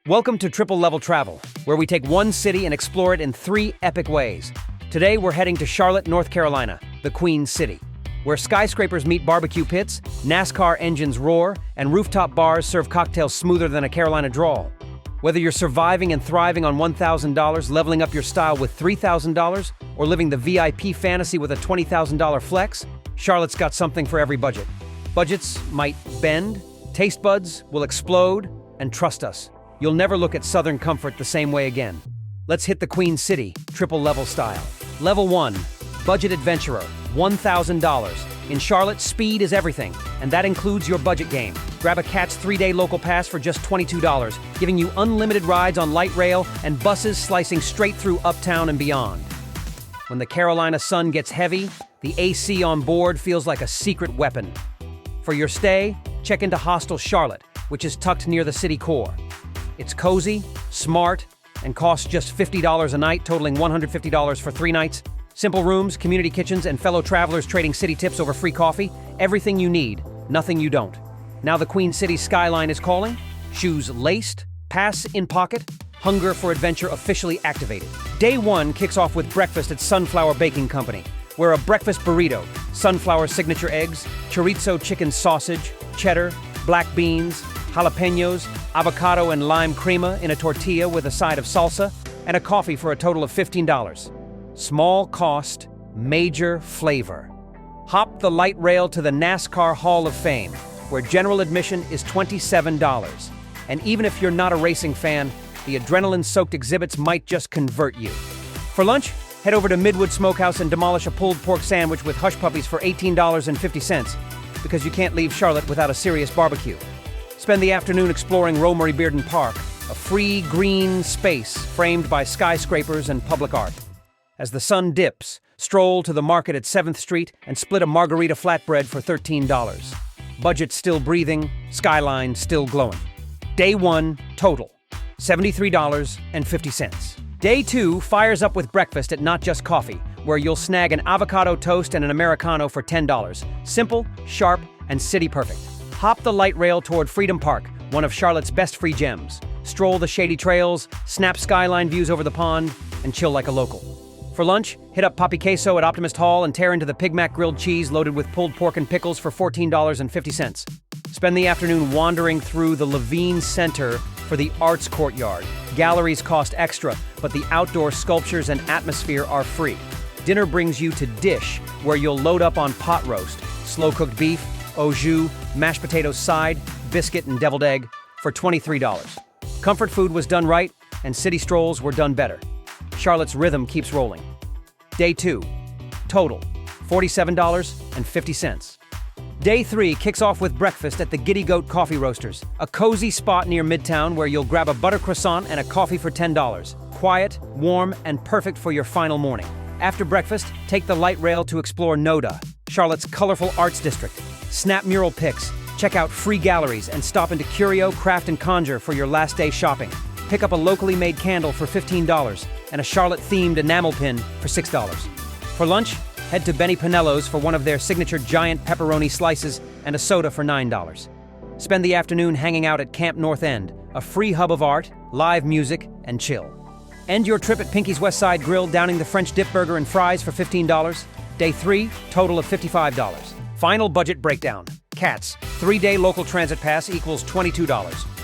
Welcome to Triple Level Travel, where we take one city and explore it in 3 epic ways. Today, we're heading to Charlotte, North Carolina, the Queen City, where skyscrapers meet barbecue pits, NASCAR engines roar, and rooftop bars serve cocktails smoother than a Carolina drawl. Whether you're surviving and thriving on $1,000, leveling up your style with $3,000, or living the VIP fantasy with a $20,000 flex, Charlotte's got something for every budget. Budgets might bend, taste buds will explode, and trust us, you'll never look at Southern comfort the same way again. Let's hit the Queen City, triple level style. Level 1, Budget Adventurer, $1,000. In Charlotte, speed is everything, and that includes your budget game. Grab a Cat's 3-day local pass for just $22, giving you unlimited rides on light rail and buses slicing straight through uptown and beyond. When the Carolina sun gets heavy, the AC on board feels like a secret weapon. For your stay, check into Hostel Charlotte, which is tucked near the city core. It's cozy, smart, and costs just $50 a night, totaling $150 for 3 nights. Simple rooms, community kitchens, and fellow travelers trading city tips over free coffee. Everything you need, nothing you don't. Now the Queen City skyline is calling. Shoes laced, pass in pocket, hunger for adventure officially activated. Day 1 kicks off with breakfast at Sunflower Baking Company, where a breakfast burrito, sunflower signature eggs, chorizo chicken sausage, cheddar, black beans, jalapenos, avocado and lime crema in a tortilla with a side of salsa, and a coffee for a total of $15. Small cost, major flavor. Hop the light rail to the NASCAR Hall of Fame, where general admission is $27. And even if you're not a racing fan, the adrenaline-soaked exhibits might just convert you. For lunch, head over to Midwood Smokehouse and demolish a pulled pork sandwich with hush puppies for $18.50, because you can't leave Charlotte without a serious barbecue. Spend the afternoon exploring Romery Bearden Park, a free green space framed by skyscrapers and public art. As the sun dips, stroll to the market at 7th Street and split a margarita flatbread for $13. Budget still breathing, skyline still glowing. Day 1, total, $73.50. Day 2 fires up with breakfast at Not Just Coffee, where you'll snag an avocado toast and an Americano for $10. Simple, sharp, and city perfect. Hop the light rail toward Freedom Park, one of Charlotte's best free gems. Stroll the shady trails, snap skyline views over the pond, and chill like a local. For lunch, hit up Papi Queso at Optimist Hall and tear into the Pig Mac grilled cheese loaded with pulled pork and pickles for $14.50. Spend the afternoon wandering through the Levine Center for the Arts Courtyard. Galleries cost extra, but the outdoor sculptures and atmosphere are free. Dinner brings you to Dish, where you'll load up on pot roast, slow-cooked beef, au jus, mashed potatoes side, biscuit, and deviled egg for $23. Comfort food was done right, and city strolls were done better. Charlotte's rhythm keeps rolling. Day 2, total, $47.50. Day 3 kicks off with breakfast at the Giddy Goat Coffee Roasters, a cozy spot near Midtown where you'll grab a butter croissant and a coffee for $10. Quiet, warm, and perfect for your final morning. After breakfast, take the light rail to explore NODA, Charlotte's colorful arts district. Snap mural pics, check out free galleries, and stop into Curio, Craft, and Conjure for your last day shopping. Pick up a locally made candle for $15 and a Charlotte-themed enamel pin for $6. For lunch, head to Benny Pinello's for one of their signature giant pepperoni slices and a soda for $9. Spend the afternoon hanging out at Camp North End, a free hub of art, live music, and chill. End your trip at Pinky's West Side Grill, downing the French dip burger and fries for $15. Day 3, total of $55. Final budget breakdown. Cats, 3-day local transit pass equals $22.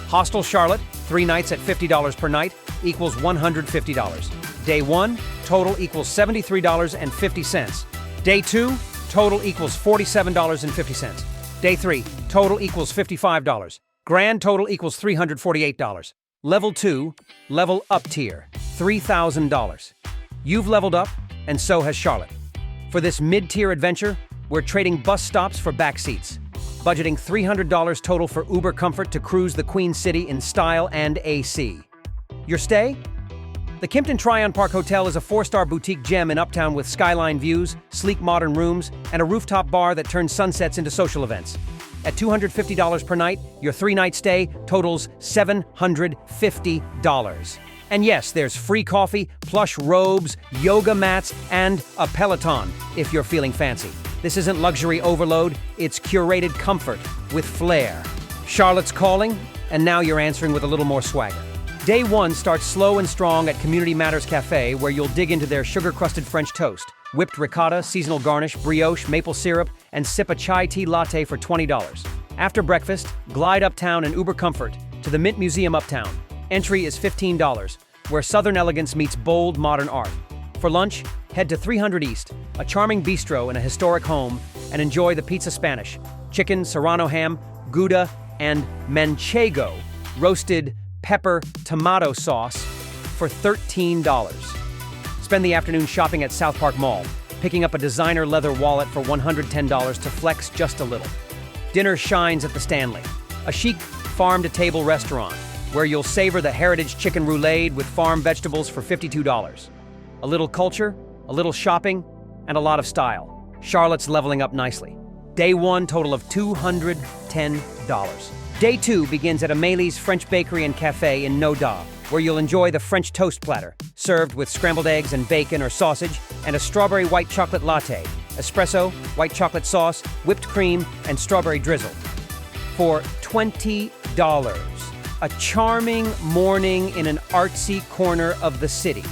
Hostel Charlotte, 3 nights at $50 per night equals $150. Day 1, total equals $73.50. Day 2, total equals $47.50. Day 3, total equals $55. Grand total equals $348. Level 2, level up tier, $3,000. You've leveled up, and so has Charlotte. For this mid-tier adventure, we're trading bus stops for back seats, budgeting $300 total for Uber comfort to cruise the Queen City in style and AC. Your stay? The Kimpton Tryon Park Hotel is a 4-star boutique gem in Uptown with skyline views, sleek modern rooms, and a rooftop bar that turns sunsets into social events. At $250 per night, your 3-night stay totals $750. And yes, there's free coffee, plush robes, yoga mats, and a Peloton if you're feeling fancy. This isn't luxury overload, it's curated comfort with flair. Charlotte's calling, and now you're answering with a little more swagger. Day 1 starts slow and strong at Community Matters Cafe, where you'll dig into their sugar-crusted French toast, whipped ricotta, seasonal garnish, brioche, maple syrup, and sip a chai tea latte for $20. After breakfast, glide uptown in Uber comfort to the Mint Museum Uptown. Entry is $15, where Southern elegance meets bold modern art. For lunch, head to 300 East, a charming bistro in a historic home, and enjoy the pizza Spanish, chicken, serrano ham, Gouda, and manchego, roasted pepper tomato sauce for $13. Spend the afternoon shopping at South Park Mall, picking up a designer leather wallet for $110 to flex just a little. Dinner shines at the Stanley, a chic farm-to-table restaurant where you'll savor the heritage chicken roulade with farm vegetables for $52. A little culture, a little shopping, and a lot of style. Charlotte's leveling up nicely. Day 1, total of $210. Day 2 begins at Amelie's French Bakery and Cafe in Noda, where you'll enjoy the French toast platter, served with scrambled eggs and bacon or sausage, and a strawberry white chocolate latte, espresso, white chocolate sauce, whipped cream, and strawberry drizzle. For $20. A charming morning in an artsy corner of the city.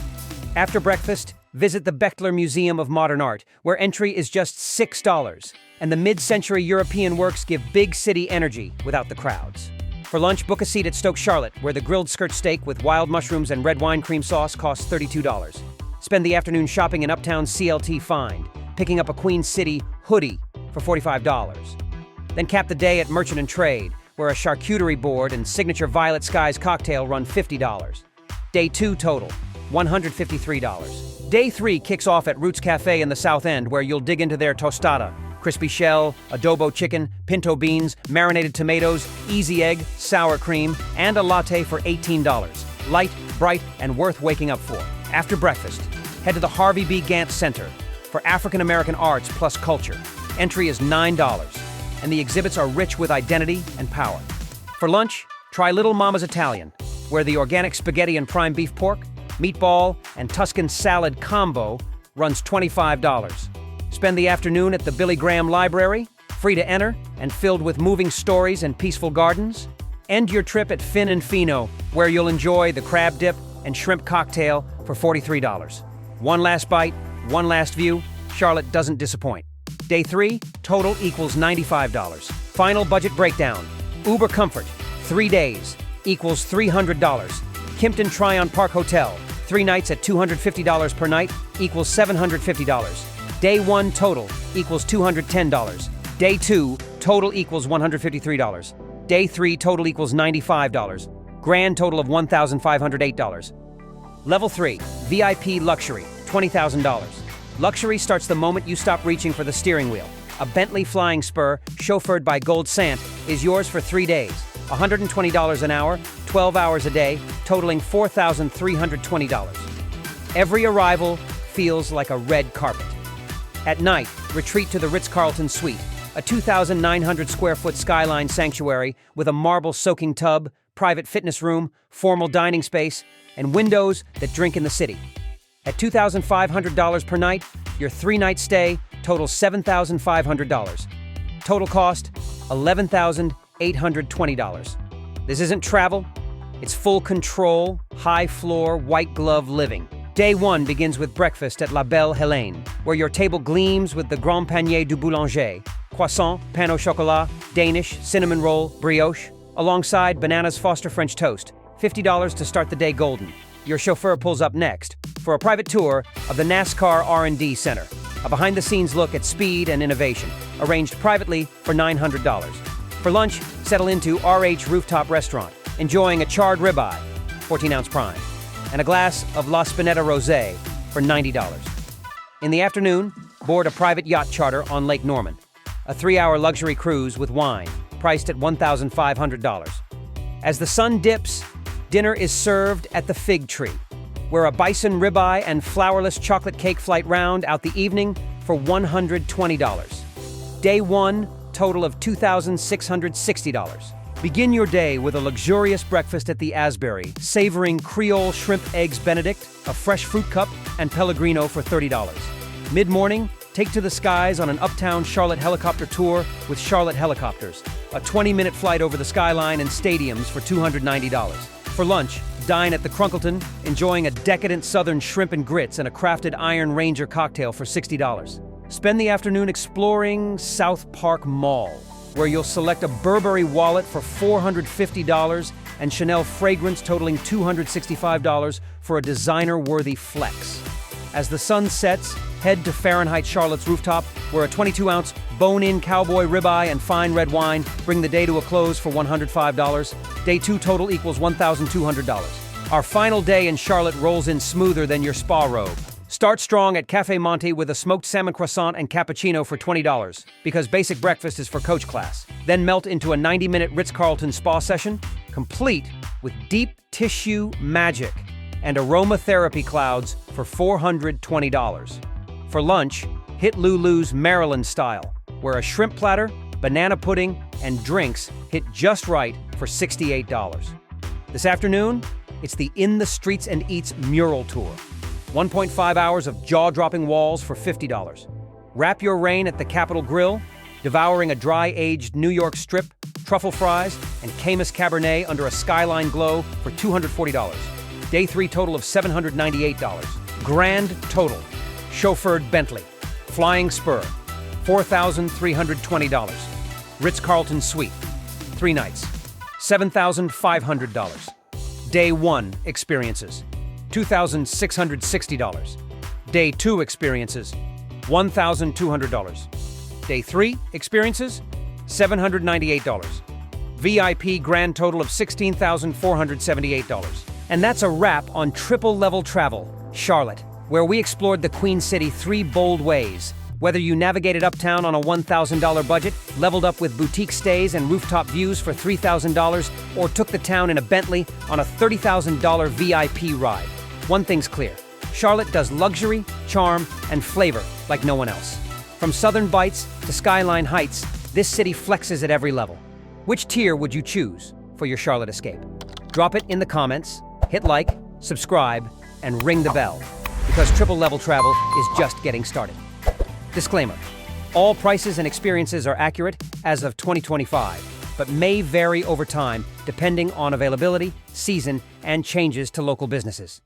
After breakfast, visit the Bechtler Museum of Modern Art, where entry is just $6, and the mid-century European works give big city energy without the crowds. For lunch, book a seat at Stoke Charlotte, where the grilled skirt steak with wild mushrooms and red wine cream sauce costs $32. Spend the afternoon shopping in Uptown CLT Find, picking up a Queen City hoodie for $45. Then cap the day at Merchant and Trade, where a charcuterie board and signature Violet Skies cocktail run $50. Day 2 total, $153. Day 3 kicks off at Roots Cafe in the South End, where you'll dig into their tostada, crispy shell, adobo chicken, pinto beans, marinated tomatoes, easy egg, sour cream, and a latte for $18. Light, bright, and worth waking up for. After breakfast, head to the Harvey B. Gantt Center for African American arts plus culture. Entry is $9, and the exhibits are rich with identity and power. For lunch, try Little Mama's Italian, where the organic spaghetti and prime beef pork, meatball, and Tuscan salad combo runs $25. Spend the afternoon at the Billy Graham Library, free to enter and filled with moving stories and peaceful gardens. End your trip at Fin and Fino, where you'll enjoy the crab dip and shrimp cocktail for $43. One last bite, one last view. Charlotte doesn't disappoint. Day 3, total equals $95. Final budget breakdown. Uber Comfort, 3 days, equals $300. Kimpton Tryon Park Hotel, 3 nights at $250 per night, equals $750. Day 1 total equals $210. Day 2 total equals $153. Day 3 total equals $95. Grand total of $1,508. Level 3, VIP Luxury, $20,000. Luxury starts the moment you stop reaching for the steering wheel. A Bentley Flying Spur, chauffeured by Gold Sant, is yours for 3 days. $120 an hour, 12 hours a day, totaling $4,320. Every arrival feels like a red carpet. At night, retreat to the Ritz-Carlton Suite, a 2,900 square foot skyline sanctuary with a marble soaking tub, private fitness room, formal dining space, and windows that drink in the city. At $2,500 per night, your 3-night stay totals $7,500. Total cost, $11,820. This isn't travel, it's full control, high floor, white glove living. Day 1 begins with breakfast at La Belle Hélène, where your table gleams with the Grand Panier du Boulanger, croissant, pain au chocolat, Danish, cinnamon roll, brioche, alongside Bananas Foster French toast, $50 to start the day golden. Your chauffeur pulls up next for a private tour of the NASCAR R&D Center, a behind-the-scenes look at speed and innovation, arranged privately for $900. For lunch, settle into RH Rooftop Restaurant, enjoying a charred ribeye, 14-ounce prime, and a glass of La Spinetta Rosé for $90. In the afternoon, board a private yacht charter on Lake Norman, a 3-hour luxury cruise with wine, priced at $1,500. As the sun dips, dinner is served at the Fig Tree, where a bison ribeye and flourless chocolate cake flight round out the evening for $120. Day 1, total of $2,660. Begin your day with a luxurious breakfast at the Asbury, savoring Creole shrimp eggs Benedict, a fresh fruit cup, and Pellegrino for $30. Mid-morning, take to the skies on an uptown Charlotte helicopter tour with Charlotte Helicopters, a 20-minute flight over the skyline and stadiums for $290. For lunch, Dine at the Crunkleton, enjoying a decadent southern shrimp and grits and a crafted Iron Ranger cocktail for $60. Spend the afternoon exploring South Park Mall, where you'll select a Burberry wallet for $450 and Chanel fragrance totaling $265 for a designer-worthy flex. As the sun sets, head to Fahrenheit Charlotte's rooftop, where a 22-ounce bone-in cowboy ribeye and fine red wine bring the day to a close for $105. Day 2 total equals $1,200. Our final day in Charlotte rolls in smoother than your spa robe. Start strong at Cafe Monte with a smoked salmon croissant and cappuccino for $20, because basic breakfast is for coach class. Then melt into a 90-minute Ritz-Carlton spa session, complete with deep tissue magic and aromatherapy clouds for $420. For lunch, hit Lulu's Maryland style, where a shrimp platter, banana pudding, and drinks hit just right for $68. This afternoon, it's the In the Streets and Eats mural tour. 1.5 hours of jaw-dropping walls for $50. Wrap your reign at the Capitol Grill, devouring a dry-aged New York strip, truffle fries, and Caymus Cabernet under a skyline glow for $240. Day 3 total of $798. Grand total. Chauffeured Bentley. Flying Spur. $4,320. Ritz-Carlton Suite. 3 nights. $7,500. Day 1 experiences. $2,660. Day 2 experiences, $1,200. Day 3 experiences, $798. VIP grand total of $16,478. And that's a wrap on Triple Level Travel, Charlotte, where we explored the Queen City 3 bold ways. Whether you navigated uptown on a $1,000 budget, leveled up with boutique stays and rooftop views for $3,000, or took the town in a Bentley on a $30,000 VIP ride. One thing's clear, Charlotte does luxury, charm, and flavor like no one else. From Southern Bites to Skyline Heights, this city flexes at every level. Which tier would you choose for your Charlotte escape? Drop it in the comments, hit like, subscribe, and ring the bell, because Triple Level Travel is just getting started. Disclaimer, all prices and experiences are accurate as of 2025, but may vary over time depending on availability, season, and changes to local businesses.